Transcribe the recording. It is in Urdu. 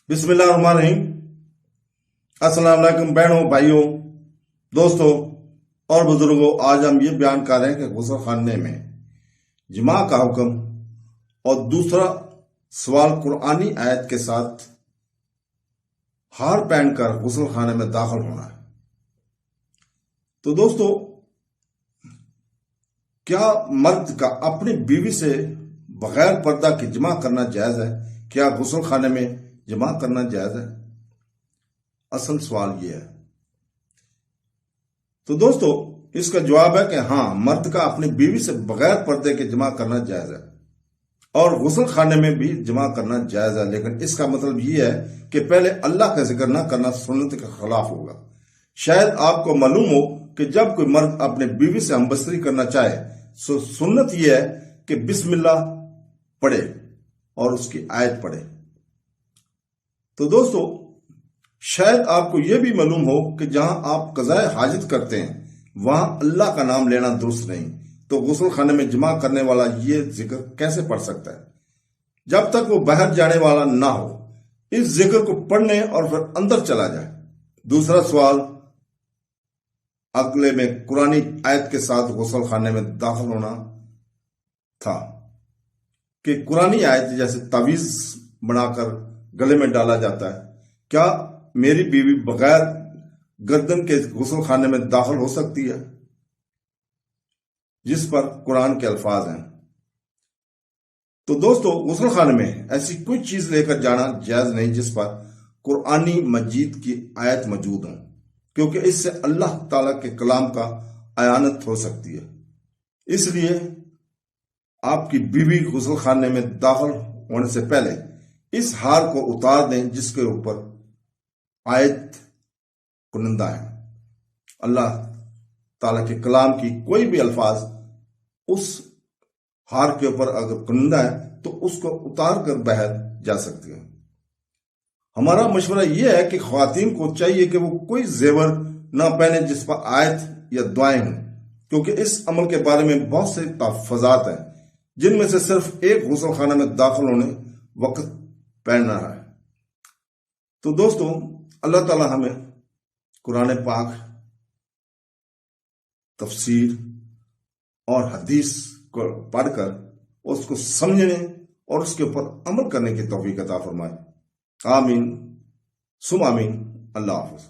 بسم اللہ الرحمن الرحیم۔ السلام علیکم بہنوں، بھائیوں، دوستوں اور بزرگوں، آج ہم یہ بیان کر رہے ہیں کہ غسل خانے میں جماع کا حکم اور دوسرا سوال قرآنی آیت کے ساتھ ہار پہن کر غسل خانے میں داخل ہونا ہے۔ تو دوستو، کیا مرد کا اپنی بیوی سے بغیر پردہ کے جماع کرنا جائز ہے؟ کیا غسل خانے میں جماع کرنا جائز ہے؟ اصل سوال یہ ہے۔ تو دوستو، اس کا جواب ہے کہ ہاں، مرد کا اپنی بیوی سے بغیر پردے کے جماع کرنا جائز ہے اور غسل خانے میں بھی جماع کرنا جائز ہے، لیکن اس کا مطلب یہ ہے کہ پہلے اللہ کا ذکر نہ کرنا سنت کے خلاف ہوگا۔ شاید آپ کو معلوم ہو کہ جب کوئی مرد اپنے بیوی سے ہمبستری کرنا چاہے تو سنت یہ ہے کہ بسم اللہ پڑھے اور اس کی آیت پڑھے۔ تو دوستو، شاید آپ کو یہ بھی معلوم ہو کہ جہاں آپ قضاء حاجت کرتے ہیں وہاں اللہ کا نام لینا درست نہیں، تو غسل خانے میں جماع کرنے والا یہ ذکر کیسے پڑھ سکتا ہے جب تک وہ باہر جانے والا نہ ہو؟ اس ذکر کو پڑھنے اور پھر اندر چلا جائے۔ دوسرا سوال اگلے میں قرآنی آیت کے ساتھ غسل خانے میں داخل ہونا تھا کہ قرآنی آیت جیسے تعویذ بنا کر گلے میں ڈالا جاتا ہے، کیا میری بیوی بغیر گردن کے غسل خانے میں داخل ہو سکتی ہے؟ جس پر قرآن کے الفاظ ہیں۔ تو دوستو، غسل خانے میں ایسی کوئی چیز لے کر جانا جائز نہیں جس پر قرآنی مجید کی آیت موجود ہوں، کیونکہ اس سے اللہ تعالیٰ کے کلام کا اعانت ہو سکتی ہے۔ اس لیے آپ کی بیوی غسل خانے میں داخل ہونے سے پہلے اس ہار کو اتار دیں جس کے اوپر آیت کنندہ ہے۔ اللہ تعالیٰ کے کلام کی کوئی بھی الفاظ اس ہار کے اوپر اگر کنندہ ہے تو اس کو اتار کر باہر جا سکتے ہیں۔ ہمارا مشورہ یہ ہے کہ خواتین کو چاہیے کہ وہ کوئی زیور نہ پہنے جس پر آیت یا دعائیں ہوں، کیونکہ اس عمل کے بارے میں بہت سے تحفظات ہیں، جن میں سے صرف ایک غسل خانہ میں داخل ہونے وقت پہننا ہے۔ تو دوستو، اللہ تعالی ہمیں قرآن پاک، تفسیر اور حدیث کو پڑھ کر اس کو سمجھنے اور اس کے اوپر عمل کرنے کی توفیق عطا فرمائے۔ آمین ثم آمین۔ اللہ حافظ۔